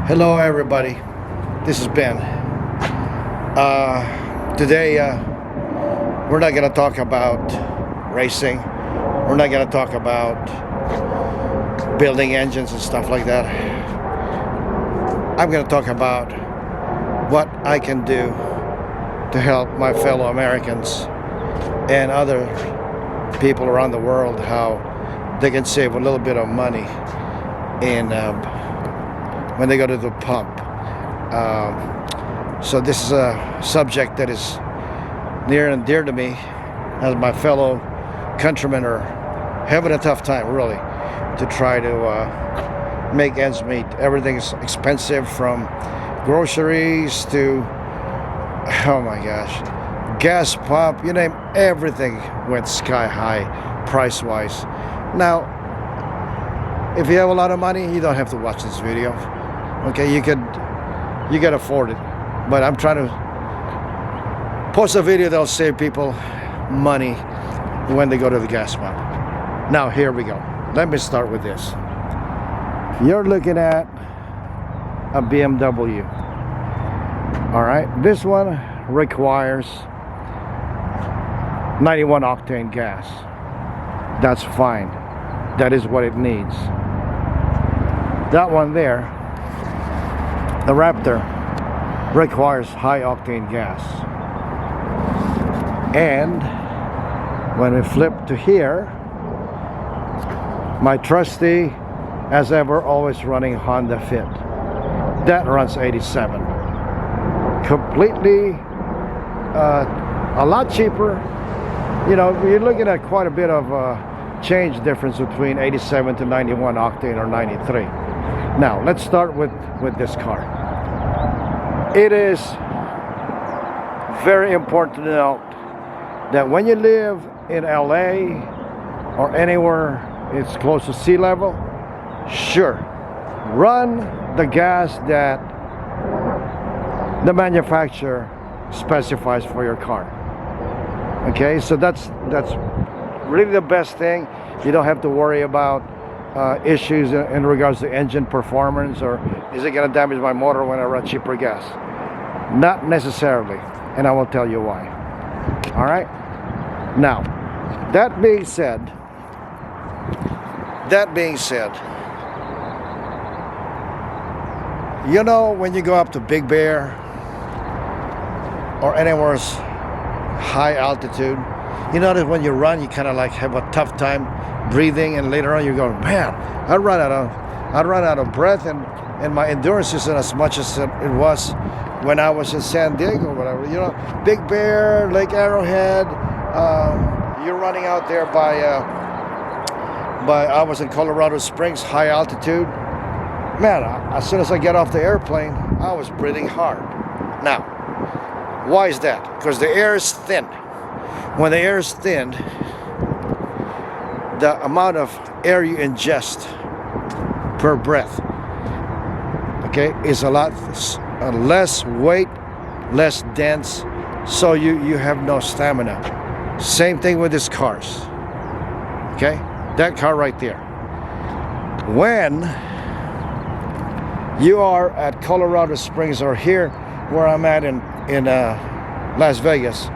Hello everybody, this is Ben. Today we're not going to talk about racing. We're not going to talk about building engines and stuff like that. I'm going to talk about what I can do to help my fellow Americans and other people around the world, how they can save a little bit of money in when they go to the pump. So this is a subject that is near and dear to me, as my fellow countrymen are having a tough time really to try to make ends meet. Everything's expensive, from groceries to, oh my gosh, gas pump, you name, everything went sky high price wise. Now if you have a lot of money, you don't have to watch this video. Okay, you can afford it, but I'm trying to post a video that'll save people money when they go to the gas pump. Now here we go. Let me start with this. You're looking at a BMW. All right, this one requires 91 octane gas. That's fine. That is what it needs. That one there, the Raptor, requires high octane gas. And when we flip to here, my trusty, as ever, always running Honda Fit, that runs 87. Completely a lot cheaper. You know, you're looking at quite a bit of change difference between 87 to 91 octane or 93. Now let's start with this car. It is very important to note that when you live in LA or anywhere it's close to sea level, sure, run the gas that the manufacturer specifies for your car. Okay, so that's really the best thing. You don't have to worry about issues in regards to engine performance, or is it going to damage my motor when I run cheaper gas? Not necessarily, and I will tell you why. All right, now that being said, you know, when you go up to Big Bear or anywhere high altitude, you notice when you run, you kind of like have a tough time breathing, and later on you go, man, I run out of breath, and my endurance isn't as much as it was when I was in San Diego or whatever. You know, Big Bear, Lake Arrowhead, you're running out there by I was in Colorado Springs, high altitude. Man, as soon as I get off the airplane, I was breathing hard. Now, why is that? Because the air is thin. When the air is thin, the amount of air you ingest per breath, okay, is a lot less weight, less dense, so you have no stamina. Same thing with these cars. Okay, that car right there. When you are at Colorado Springs, or here where I'm at in Las Vegas,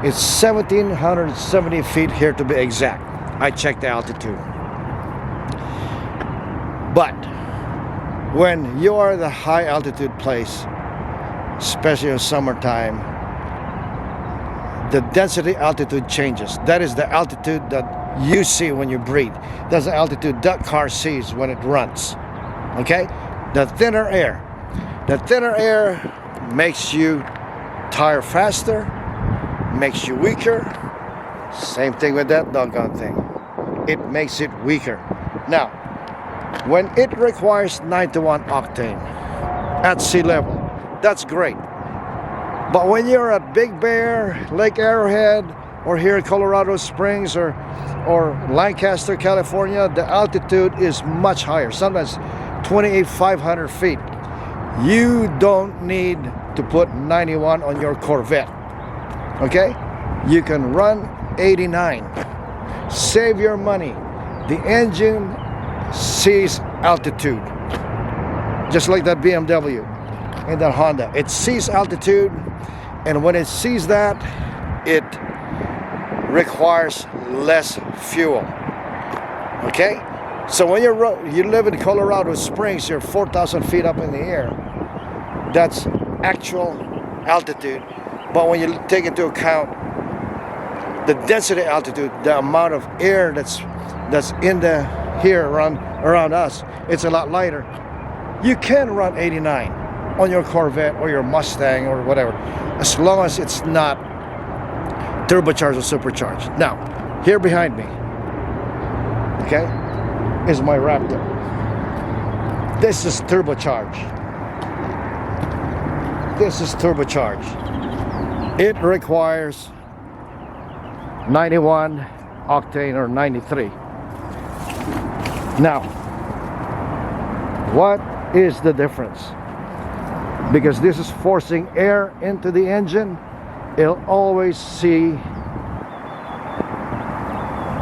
it's 1,770 feet here to be exact. I checked the altitude. But when you are the high altitude place, especially in summertime, the density altitude changes. That is the altitude that you see when you breathe. That's the altitude that car sees when it runs. Okay? The thinner air makes you tire faster, makes you weaker. Same thing with that doggone thing. It makes it weaker. Now, when it requires 91 octane at sea level, that's great. But when you're at Big Bear, Lake Arrowhead, or here in Colorado Springs, or Lancaster, California, the altitude is much higher, sometimes 28,500 feet. You don't need to put 91 on your Corvette. Okay? You can run 89. Save your money. The engine sees altitude. just like that BMW and that Honda. It sees altitude, and when it sees that, it requires less fuel. Okay, so when you live in Colorado Springs, you're 4,000 feet up in the air. That's actual altitude. But when you take into account the density altitude, the amount of air that's in the here around us, it's a lot lighter. You can run 89 on your Corvette or your Mustang or whatever, as long as it's not turbocharged or supercharged. Now, here behind me, okay, is my Raptor. This is turbocharged. This is turbocharged. It requires 91 octane or 93. Now, what is the difference? Because this is forcing air into the engine, it'll always see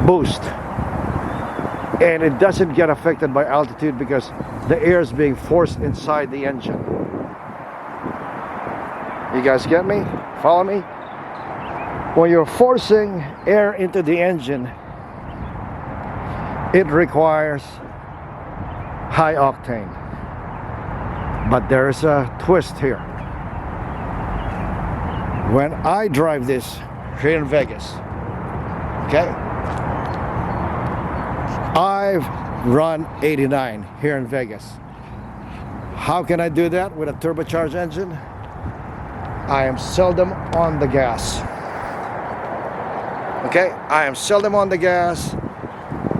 boost, and it doesn't get affected by altitude because the air is being forced inside the engine. You guys get me? Follow me? When you're forcing air into the engine, it requires high octane. But there's a twist here. When I drive this here in Vegas, okay, I've run 89 here in Vegas. How can I do that with a turbocharged engine? I am seldom on the gas. Okay, I am seldom on the gas,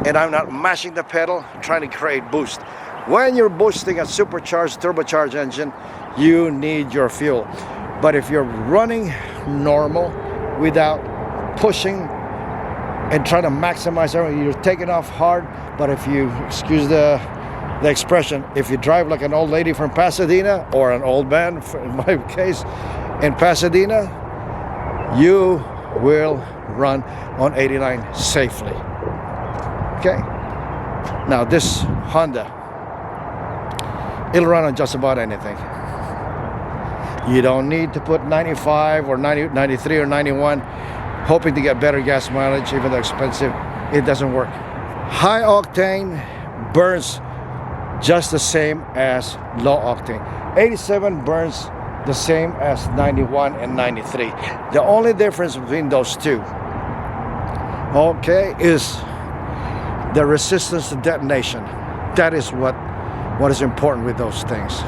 and I'm not mashing the pedal trying to create boost. When you're boosting a supercharged, turbocharged engine, you need your fuel. But if you're running normal without pushing and trying to maximize everything, you're taking off hard. But if you, excuse the expression, if you drive like an old lady from Pasadena, or an old man, in my case, in Pasadena, you will run on 89 safely. Okay, now this Honda, it'll run on just about anything. You don't need to put 95 or 90, 93 or 91 hoping to get better gas mileage, even though expensive. It doesn't work. High octane burns just the same as low octane. 87 burns the same as 91 and 93. The only difference between those two, okay, is the resistance to detonation. That is what is important with those things.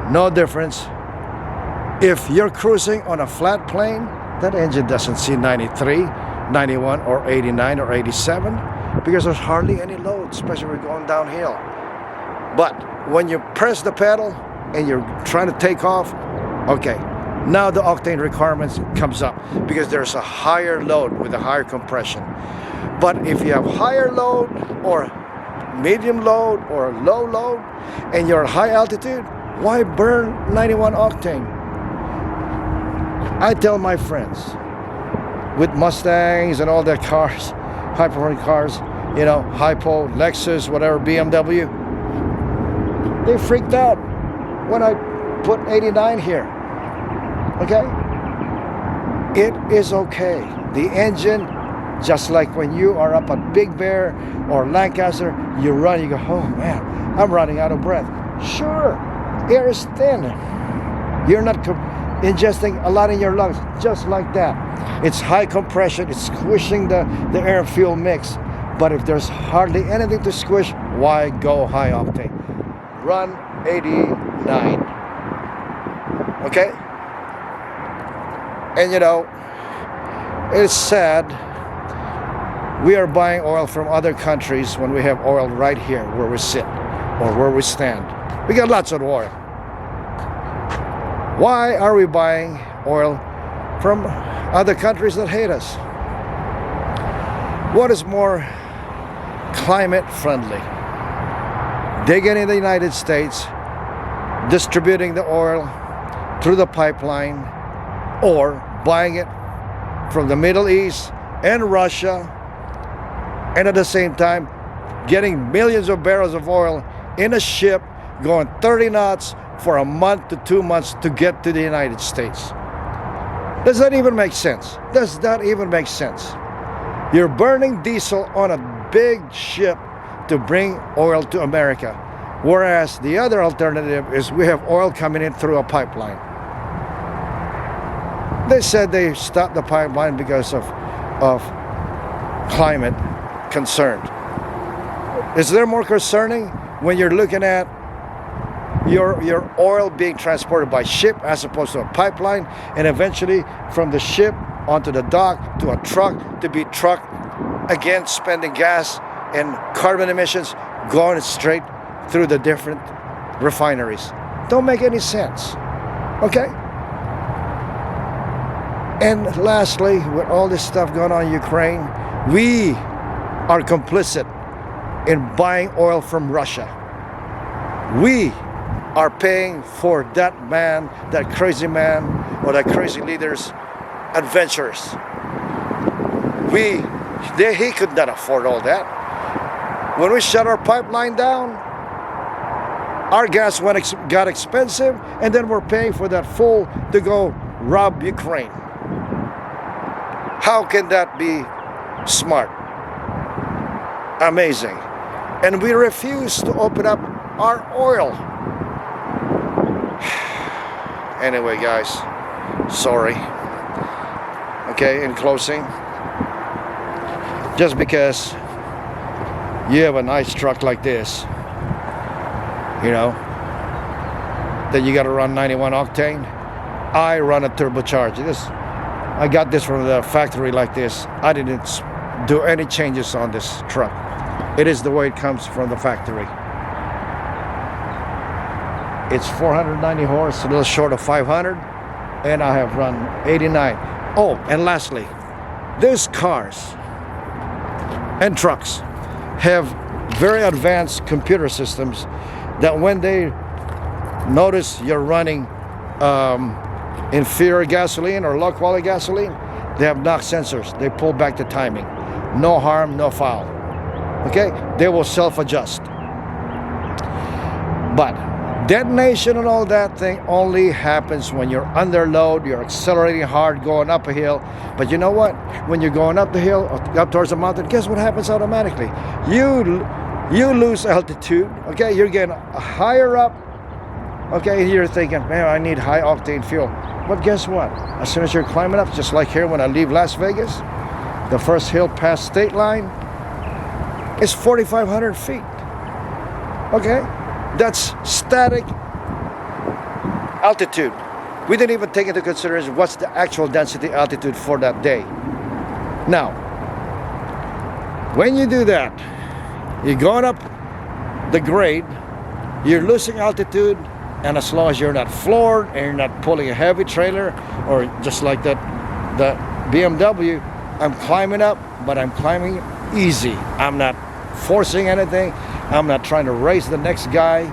No difference. If you're cruising on a flat plane, that engine doesn't see 93, 91, or 89 or 87 because there's hardly any load, especially when you're going downhill. But when you press the pedal and you're trying to take off, okay, now the octane requirements comes up because there's a higher load with a higher compression. But if you have higher load or medium load or low load and you're at high altitude, why burn 91 octane? I tell my friends with Mustangs and all their cars, high performing cars, you know, Hypo, Lexus, whatever, BMW, they freaked out when I put 89 here. Okay? It is okay. The engine, just like when you are up at Big Bear or Lancaster, you run, you go, oh man, I'm running out of breath. Sure, air is thin. You're not ingesting a lot in your lungs, just like that. It's high compression, it's squishing the air and fuel mix. But if there's hardly anything to squish, why go high octane? Run 89. Okay? And you know, it's sad we are buying oil from other countries when we have oil right here where we sit or where we stand. We got lots of oil. Why are we buying oil from other countries that hate us? What is more climate friendly? Digging in the United States, distributing the oil through the pipeline, or buying it from the Middle East and Russia, and at the same time getting millions of barrels of oil in a ship going 30 knots for a month to 2 months to get to the United States. Does that even make sense? Does that even make sense? You're burning diesel on a big ship to bring oil to America, whereas the other alternative is we have oil coming in through a pipeline. They said they stopped the pipeline because of climate concern. Is there more concerning when you're looking at your oil being transported by ship as opposed to a pipeline, and eventually from the ship onto the dock to a truck to be trucked, again spending gas and carbon emissions going straight through the different refineries? Don't make any sense. Okay? And lastly, with all this stuff going on in Ukraine, we are complicit in buying oil from Russia. We are paying for that man, that crazy man, or that crazy leader's adventures. He could not afford all that. When we shut our pipeline down, our gas got expensive, and then we're paying for that fool to go rob Ukraine. How can that be smart? Amazing. And we refuse to open up our oil. Anyway, guys, sorry. Okay, in closing, just because you have a nice truck like this, you know, that you got to run 91 octane, I run a turbocharged. I got this from the factory like this. I didn't do any changes on this truck. It is the way it comes from the factory. It's 490 horse, a little short of 500, and I have run 89. Oh, and lastly, these cars and trucks have very advanced computer systems that when they notice you're running inferior gasoline or low quality gasoline, they have knock sensors. They pull back the timing. No harm, no foul. Okay? They will self-adjust. But detonation and all that thing only happens when you're under load, you're accelerating hard, going up a hill. But you know what? When you're going up the hill, up towards the mountain, guess what happens automatically? You lose altitude. Okay? You're getting higher up. Okay? You're thinking, man, I need high octane fuel. But guess what? As soon as you're climbing up, just like here when I leave Las Vegas, the first hill past state line is 4,500 feet. Okay? That's static altitude. We didn't even take into consideration what's the actual density altitude for that day. Now, when you do that, you're going up the grade, you're losing altitude, and as long as you're not floored and you're not pulling a heavy trailer, or just like the BMW, I'm climbing up, but I'm climbing easy. I'm not forcing anything. I'm not trying to race the next guy.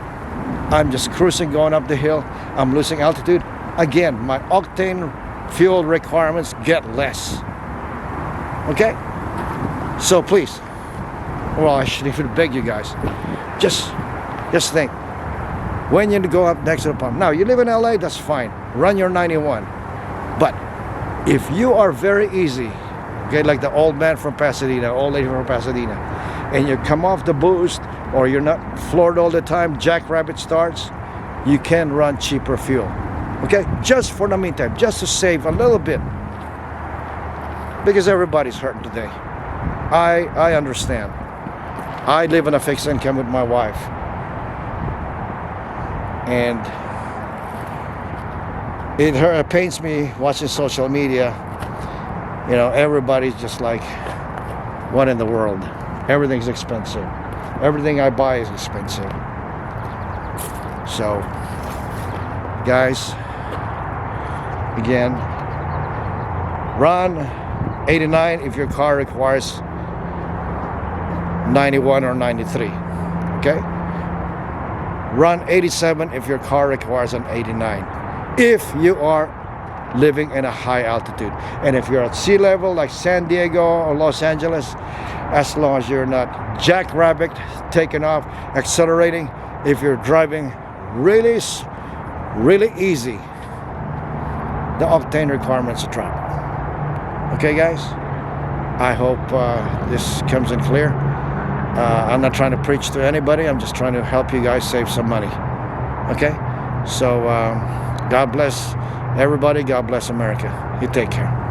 I'm just cruising going up the hill. I'm losing altitude. Again, my octane fuel requirements get less. Okay? So please, well, I should even beg you guys, just think. When you go up next to the pump. Now, you live in LA, that's fine. Run your 91. But if you are very easy, okay, like the old man from Pasadena, old lady from Pasadena, and you come off the boost, or you're not floored all the time, jackrabbit starts, you can run cheaper fuel. Okay? Just for the meantime, just to save a little bit. Because everybody's hurting today. I understand. I live on a fixed income with my wife. And it pains me watching social media. You know, everybody's just like, what in the world? Everything's expensive. Everything I buy is expensive. So, guys, again, run 89 if your car requires 91 or 93. Okay? Run 87 if your car requires an 89. If you are living in a high altitude. And if you're at sea level like San Diego or Los Angeles, as long as you're not jackrabbit taking off, accelerating, if you're driving really easy, the octane requirements are dropped. Okay, guys? I hope this comes in clear. I'm not trying to preach to anybody. I'm just trying to help you guys save some money. Okay? So, God bless everybody. God bless America. You take care.